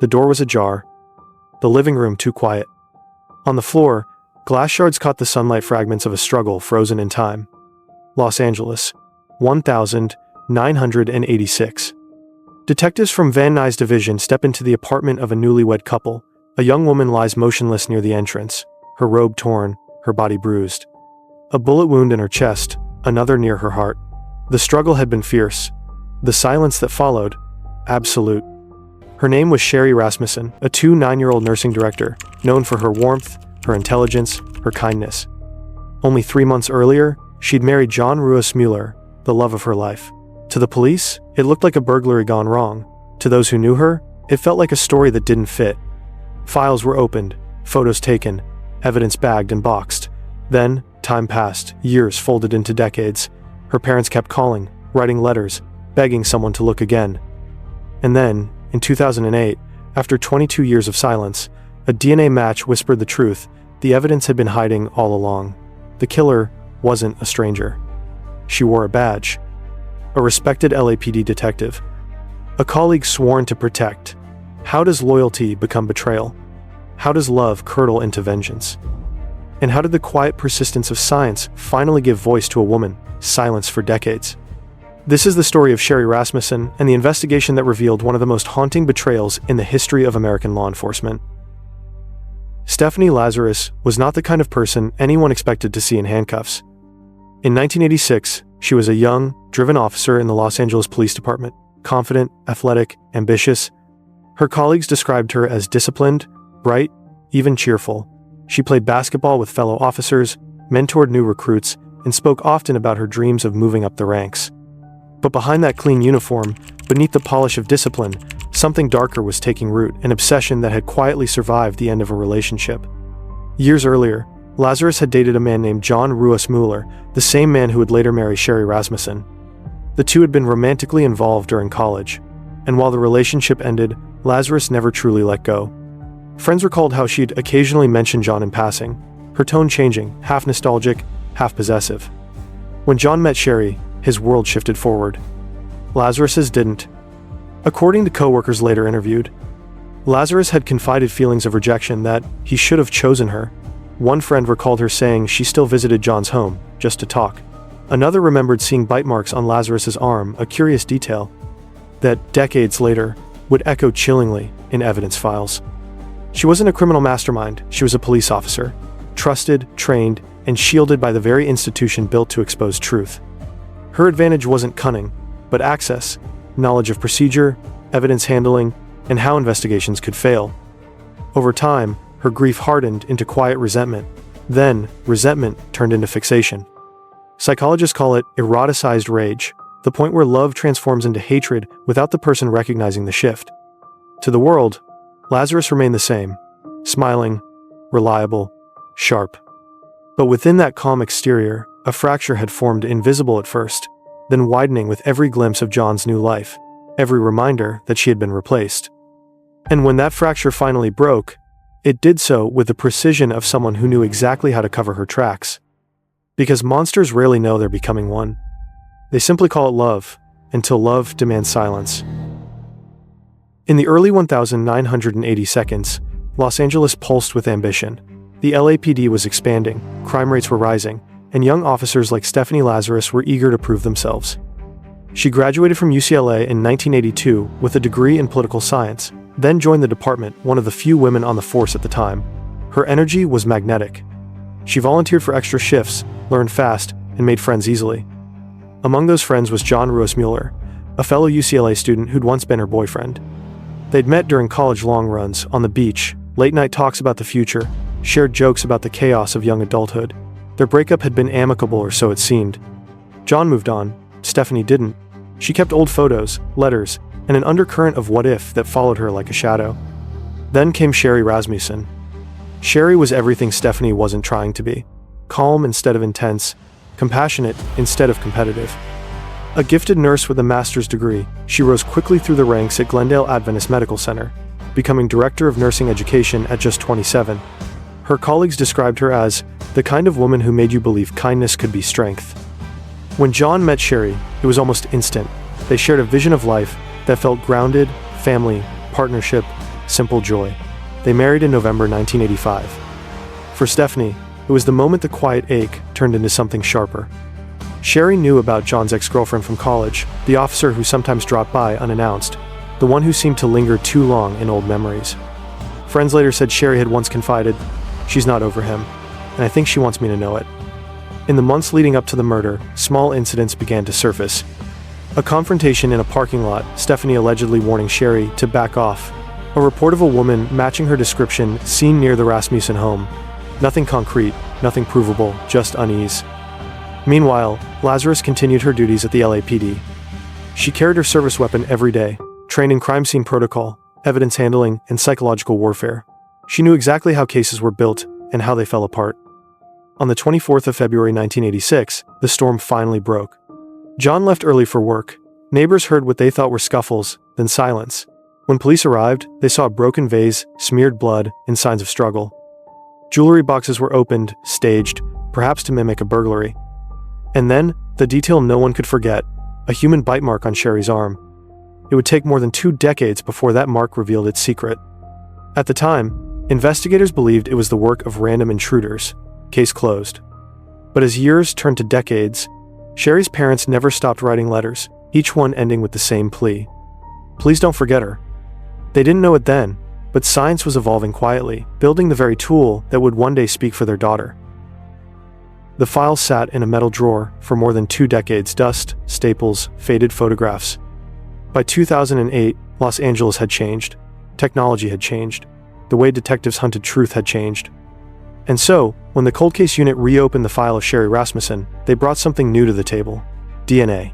The door was ajar. The living room too quiet. On the floor, glass shards caught the sunlight fragments of a struggle frozen in time. Los Angeles, 1986. Detectives from Van Nuys division step into the apartment of a newlywed couple. A young woman lies motionless near the entrance, her robe torn, her body bruised. A bullet wound in her chest, another near her heart. The struggle had been fierce. The silence that followed, absolute. Her name was Sherri Rasmussen, a 9-year-old nursing director, known for her warmth, her intelligence, her kindness. Only 3 months earlier, she'd married John Ruas Mueller, the love of her life. To the police, it looked like a burglary gone wrong. To those who knew her, it felt like a story that didn't fit. Files were opened, photos taken, evidence bagged and boxed. Then, time passed, years folded into decades. Her parents kept calling, writing letters, begging someone to look again. And then, in 2008, after 22 years of silence, a DNA match whispered the truth. The evidence had been hiding all along. The killer wasn't a stranger. She wore a badge. A respected LAPD detective. A colleague sworn to protect. How does loyalty become betrayal? How does love curdle into vengeance? And how did the quiet persistence of science finally give voice to a woman silenced for decades? This is the story of Sherri Rasmussen and the investigation that revealed one of the most haunting betrayals in the history of American law enforcement. Stephanie Lazarus was not the kind of person anyone expected to see in handcuffs. In 1986, she was a young, driven officer in the Los Angeles Police Department, confident, athletic, ambitious. Her colleagues described her as disciplined, bright, even cheerful. She played basketball with fellow officers, mentored new recruits, and spoke often about her dreams of moving up the ranks. But behind that clean uniform, beneath the polish of discipline, something darker was taking root, an obsession that had quietly survived the end of a relationship. Years earlier, Lazarus had dated a man named John Ruas Mueller, the same man who would later marry Sherri Rasmussen. The two had been romantically involved during college, and while the relationship ended, Lazarus never truly let go. Friends recalled how she'd occasionally mention John in passing, her tone changing, half nostalgic, half possessive. When John met Sherri, his world shifted forward. Lazarus's didn't. According to co-workers later interviewed, Lazarus had confided feelings of rejection that he should have chosen her. One friend recalled her saying she still visited John's home, just to talk. Another remembered seeing bite marks on Lazarus's arm, a curious detail that, decades later, would echo chillingly in evidence files. She wasn't a criminal mastermind, she was a police officer, trusted, trained, and shielded by the very institution built to expose truth. Her advantage wasn't cunning, but access, knowledge of procedure, evidence handling, and how investigations could fail. Over time, her grief hardened into quiet resentment. Then, resentment turned into fixation. Psychologists call it eroticized rage, the point where love transforms into hatred without the person recognizing the shift. To the world, Lazarus remained the same, smiling, reliable, sharp. But within that calm exterior, a fracture had formed, invisible at first, then widening with every glimpse of John's new life, every reminder that she had been replaced. And when that fracture finally broke, it did so with the precision of someone who knew exactly how to cover her tracks. Because monsters rarely know they're becoming one. They simply call it love, until love demands silence. In the early 1980 seconds, Los Angeles pulsed with ambition. The LAPD was expanding, crime rates were rising, and young officers like Stephanie Lazarus were eager to prove themselves. She graduated from UCLA in 1982 with a degree in political science, then joined the department, one of the few women on the force at the time. Her energy was magnetic. She volunteered for extra shifts, learned fast, and made friends easily. Among those friends was John Ruas Mueller, a fellow UCLA student who'd once been her boyfriend. They'd met during college long runs, on the beach, late-night talks about the future, shared jokes about the chaos of young adulthood. Their breakup had been amicable, or so it seemed. John moved on, Stephanie didn't. She kept old photos, letters, and an undercurrent of what if that followed her like a shadow. Then came Sherri Rasmussen. Sherri was everything Stephanie wasn't trying to be. Calm instead of intense, compassionate instead of competitive. A gifted nurse with a master's degree, she rose quickly through the ranks at Glendale Adventist Medical Center, becoming director of nursing education at just 27. Her colleagues described her as the kind of woman who made you believe kindness could be strength. When John met Sherri, it was almost instant. They shared a vision of life that felt grounded, family, partnership, simple joy. They married in November 1985. For Stephanie, it was the moment the quiet ache turned into something sharper. Sherri knew about John's ex-girlfriend from college, the officer who sometimes dropped by unannounced, the one who seemed to linger too long in old memories. Friends later said Sherri had once confided, "She's not over him, and I think she wants me to know it." In the months leading up to the murder, small incidents began to surface. A confrontation in a parking lot, Stephanie allegedly warning Sherri to back off. A report of a woman matching her description seen near the Rasmussen home. Nothing concrete, nothing provable, just unease. Meanwhile, Lazarus continued her duties at the LAPD. She carried her service weapon every day, trained in crime scene protocol, evidence handling, and psychological warfare. She knew exactly how cases were built and how they fell apart. On the 24th of February 1986, the storm finally broke. John left early for work. Neighbors heard what they thought were scuffles, then silence. When police arrived, they saw a broken vase, smeared blood, and signs of struggle. Jewelry boxes were opened, staged, perhaps to mimic a burglary. And then, the detail no one could forget, a human bite mark on Sherri's arm. It would take more than 2 decades before that mark revealed its secret. At the time, investigators believed it was the work of random intruders. Case closed. But as years turned to decades, Sherri's parents never stopped writing letters, each one ending with the same plea. Please don't forget her. They didn't know it then, but science was evolving quietly, building the very tool that would one day speak for their daughter. The file sat in a metal drawer for more than 2 decades, dust, staples, faded photographs. By 2008, Los Angeles had changed. Technology had changed. The way detectives hunted truth had changed. And so, when the cold case unit reopened the file of Sherri Rasmussen, they brought something new to the table: DNA.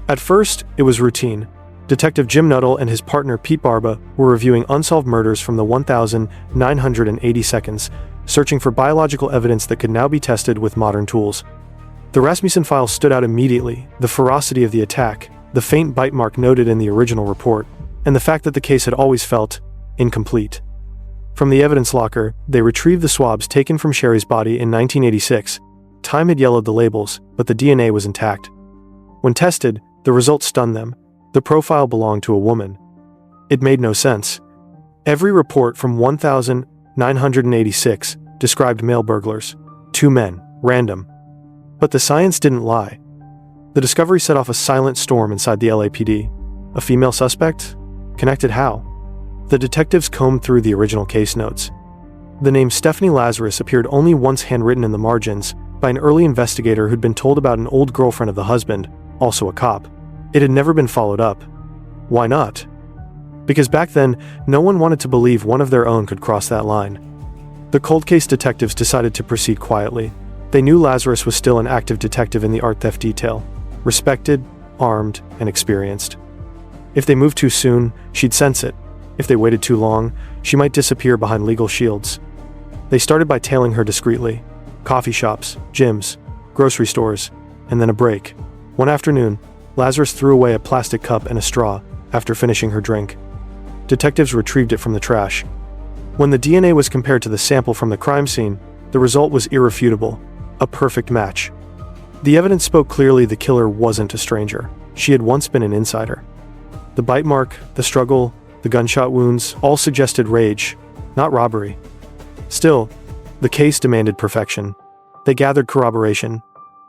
At first, it was routine. Detective Jim Nuttall and his partner Pete Barba were reviewing unsolved murders from the 1,980 seconds, searching for biological evidence that could now be tested with modern tools. The Rasmussen file stood out immediately: the ferocity of the attack, the faint bite mark noted in the original report, and the fact that the case had always felt incomplete. From the evidence locker, they retrieved the swabs taken from Sherri's body in 1986. Time had yellowed the labels, but the DNA was intact. When tested, the results stunned them. The profile belonged to a woman. It made no sense. Every report from 1,986 described male burglars. 2 men, random. But the science didn't lie. The discovery set off a silent storm inside the LAPD. A female suspect? Connected how? The detectives combed through the original case notes. The name Stephanie Lazarus appeared only once handwritten in the margins by an early investigator who'd been told about an old girlfriend of the husband, also a cop. It had never been followed up. Why not? Because back then, no one wanted to believe one of their own could cross that line. The cold case detectives decided to proceed quietly. They knew Lazarus was still an active detective in the art theft detail, respected, armed, and experienced. If they moved too soon, she'd sense it. If they waited too long, she might disappear behind legal shields. They started by tailing her discreetly. Coffee shops, gyms, grocery stores, and then a break. One afternoon, Lazarus threw away a plastic cup and a straw after finishing her drink. Detectives retrieved it from the trash. When the DNA was compared to the sample from the crime scene, the result was irrefutable: a perfect match. The evidence spoke clearly the killer wasn't a stranger. She had once been an insider. The bite mark, the struggle, the gunshot wounds all suggested rage, not robbery. Still, the case demanded perfection. They gathered corroboration.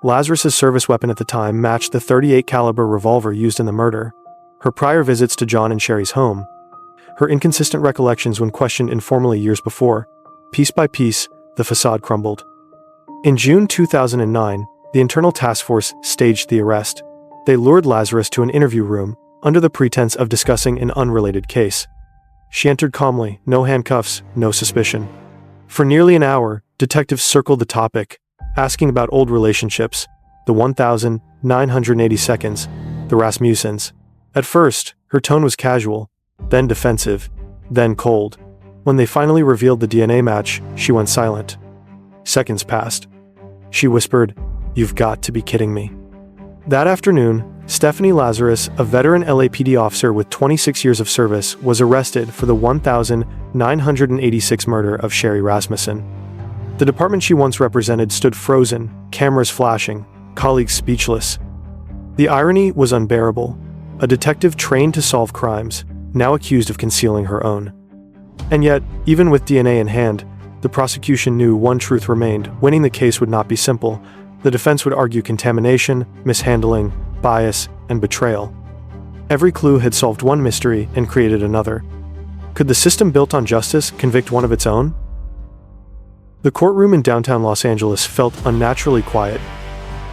Lazarus's service weapon at the time matched the .38 caliber revolver used in the murder. Her prior visits to John and Sherri's home. Her inconsistent recollections when questioned informally years before. Piece by piece, the facade crumbled. In June 2009, the Internal Task Force staged the arrest. They lured Lazarus to an interview room, under the pretense of discussing an unrelated case. She entered calmly, no handcuffs, no suspicion. For nearly an hour, detectives circled the topic, asking about old relationships, the 1,980 seconds, the Rasmussens. At first, her tone was casual, then defensive, then cold. When they finally revealed the DNA match, she went silent. Seconds passed. She whispered, "You've got to be kidding me." That afternoon, Stephanie Lazarus, a veteran LAPD officer with 26 years of service, was arrested for the 1,986 murder of Sherri Rasmussen. The department she once represented stood frozen, cameras flashing, colleagues speechless. The irony was unbearable. A detective trained to solve crimes, now accused of concealing her own. And yet, even with DNA in hand, the prosecution knew one truth remained: winning the case would not be simple. The defense would argue contamination, mishandling, bias, and betrayal. Every clue had solved one mystery and created another. Could the system built on justice convict one of its own? The courtroom in downtown Los Angeles felt unnaturally quiet.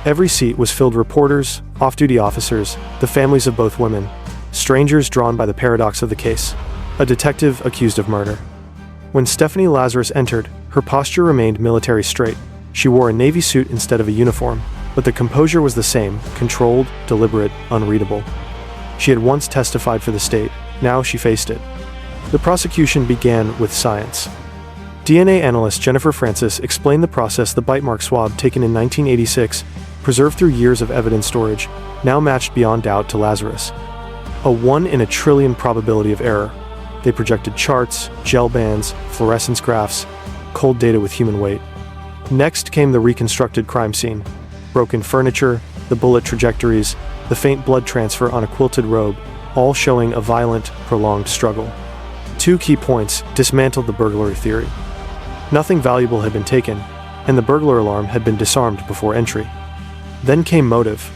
Every seat was filled with reporters, off-duty officers, the families of both women, strangers drawn by the paradox of the case, a detective accused of murder. When Stephanie Lazarus entered, her posture remained military straight. She wore a navy suit instead of a uniform, but the composure was the same: controlled, deliberate, unreadable. She had once testified for the state, now she faced it. The prosecution began with science. DNA analyst Jennifer Francis explained the process: the bite mark swab taken in 1986, preserved through years of evidence storage, now matched beyond doubt to Lazarus. A 1 in a trillion probability of error. They projected charts, gel bands, fluorescence graphs, cold data with human weight. Next came the reconstructed crime scene. Broken furniture, the bullet trajectories, the faint blood transfer on a quilted robe, all showing a violent, prolonged struggle. 2 key points dismantled the burglary theory. Nothing valuable had been taken, and the burglar alarm had been disarmed before entry. Then came motive.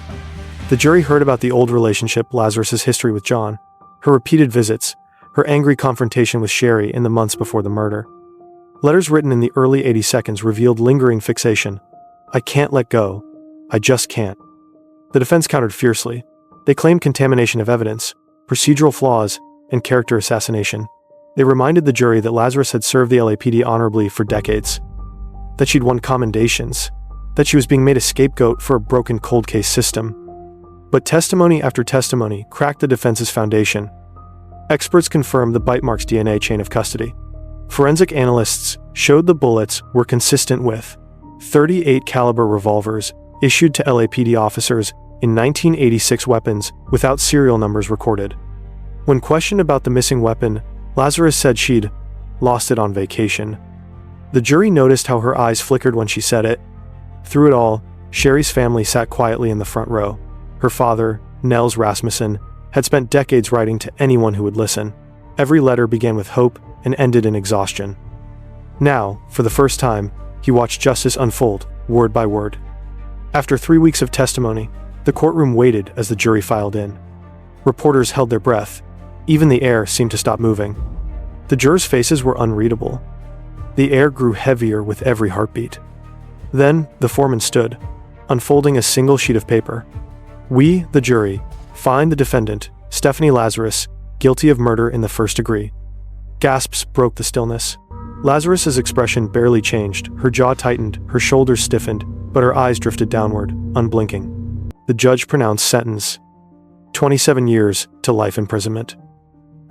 The jury heard about the old relationship, Lazarus's history with John, her repeated visits, her angry confrontation with Sherri in the months before the murder. Letters written in the early 80 seconds revealed lingering fixation. "I can't let go. I just can't." The defense countered fiercely. They claimed contamination of evidence, procedural flaws, and character assassination. They reminded the jury that Lazarus had served the LAPD honorably for decades, that she'd won commendations, that she was being made a scapegoat for a broken cold case system. But testimony after testimony cracked the defense's foundation. Experts confirmed the bite mark's DNA chain of custody. Forensic analysts showed the bullets were consistent with 38 caliber revolvers issued to LAPD officers in 1986 weapons without serial numbers recorded. When questioned about the missing weapon, Lazarus said she'd lost it on vacation. The jury noticed how her eyes flickered when she said it. Through it all, Sherri's family sat quietly in the front row. Her father, Nuys Rasmussen, had spent decades writing to anyone who would listen. Every letter began with hope and ended in exhaustion. Now, for the first time, he watched justice unfold, word by word. After 3 weeks of testimony, the courtroom waited as the jury filed in. Reporters held their breath. Even the air seemed to stop moving. The jurors' faces were unreadable. The air grew heavier with every heartbeat. Then, the foreman stood, unfolding a single sheet of paper. "We, the jury, find the defendant, Stephanie Lazarus, guilty of murder in the first degree." Gasps broke the stillness. Lazarus's expression barely changed. Her jaw tightened, her shoulders stiffened, but her eyes drifted downward, unblinking. The judge pronounced sentence: 27 years to life imprisonment.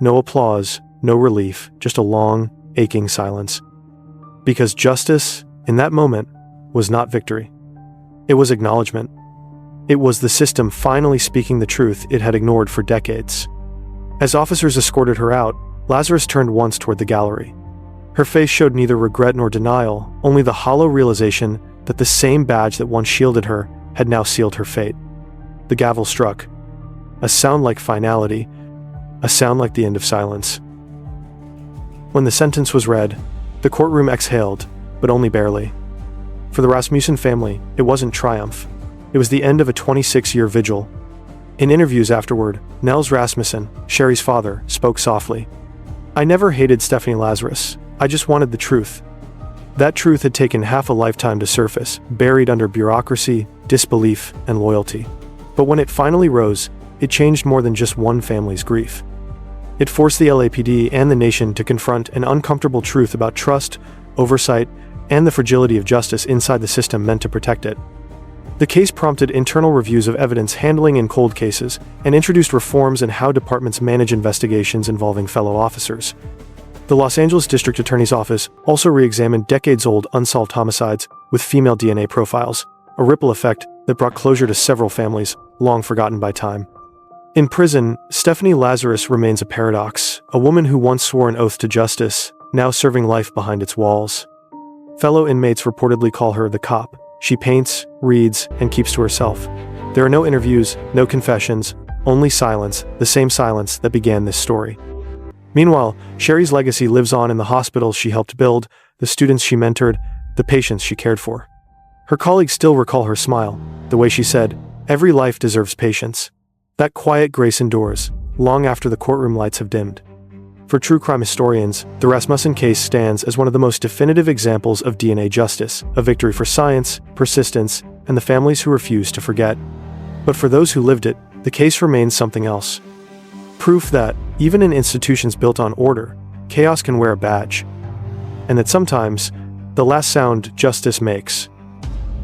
No applause, no relief, just a long, aching silence. Because justice, in that moment, was not victory. It was acknowledgement. It was the system finally speaking the truth it had ignored for decades. As officers escorted her out, Lazarus turned once toward the gallery. Her face showed neither regret nor denial, only the hollow realization that the same badge that once shielded her had now sealed her fate. The gavel struck. A sound like finality, a sound like the end of silence. When the sentence was read, the courtroom exhaled, but only barely. For the Rasmussen family, it wasn't triumph. It was the end of a 26-year vigil. In interviews afterward, Nuys Rasmussen, Sherri's father, spoke softly. "I never hated Stephanie Lazarus. I just wanted the truth." That truth had taken half a lifetime to surface, buried under bureaucracy, disbelief, and loyalty. But when it finally rose, it changed more than just one family's grief. It forced the LAPD and the nation to confront an uncomfortable truth about trust, oversight, and the fragility of justice inside the system meant to protect it. The case prompted internal reviews of evidence handling in cold cases and introduced reforms in how departments manage investigations involving fellow officers. The Los Angeles District Attorney's Office also re-examined decades-old unsolved homicides with female DNA profiles, a ripple effect that brought closure to several families long forgotten by time. In prison, Stephanie Lazarus remains a paradox, a woman who once swore an oath to justice, now serving life behind its walls. Fellow inmates reportedly call her the cop. She paints, reads, and keeps to herself. There are no interviews, no confessions, only silence, the same silence that began this story. Meanwhile, Sherri's legacy lives on in the hospitals she helped build, the students she mentored, the patients she cared for. Her colleagues still recall her smile, the way she said, "Every life deserves patience." That quiet grace endures, long after the courtroom lights have dimmed. For true crime historians, the Rasmussen case stands as one of the most definitive examples of DNA justice, a victory for science, persistence, and the families who refuse to forget. But for those who lived it, the case remains something else. Proof that, even in institutions built on order, chaos can wear a badge. And that sometimes, the last sound justice makes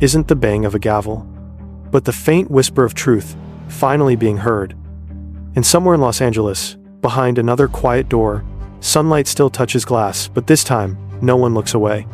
isn't the bang of a gavel, but the faint whisper of truth finally being heard. And somewhere in Los Angeles, behind another quiet door, sunlight still touches glass, but this time, no one looks away.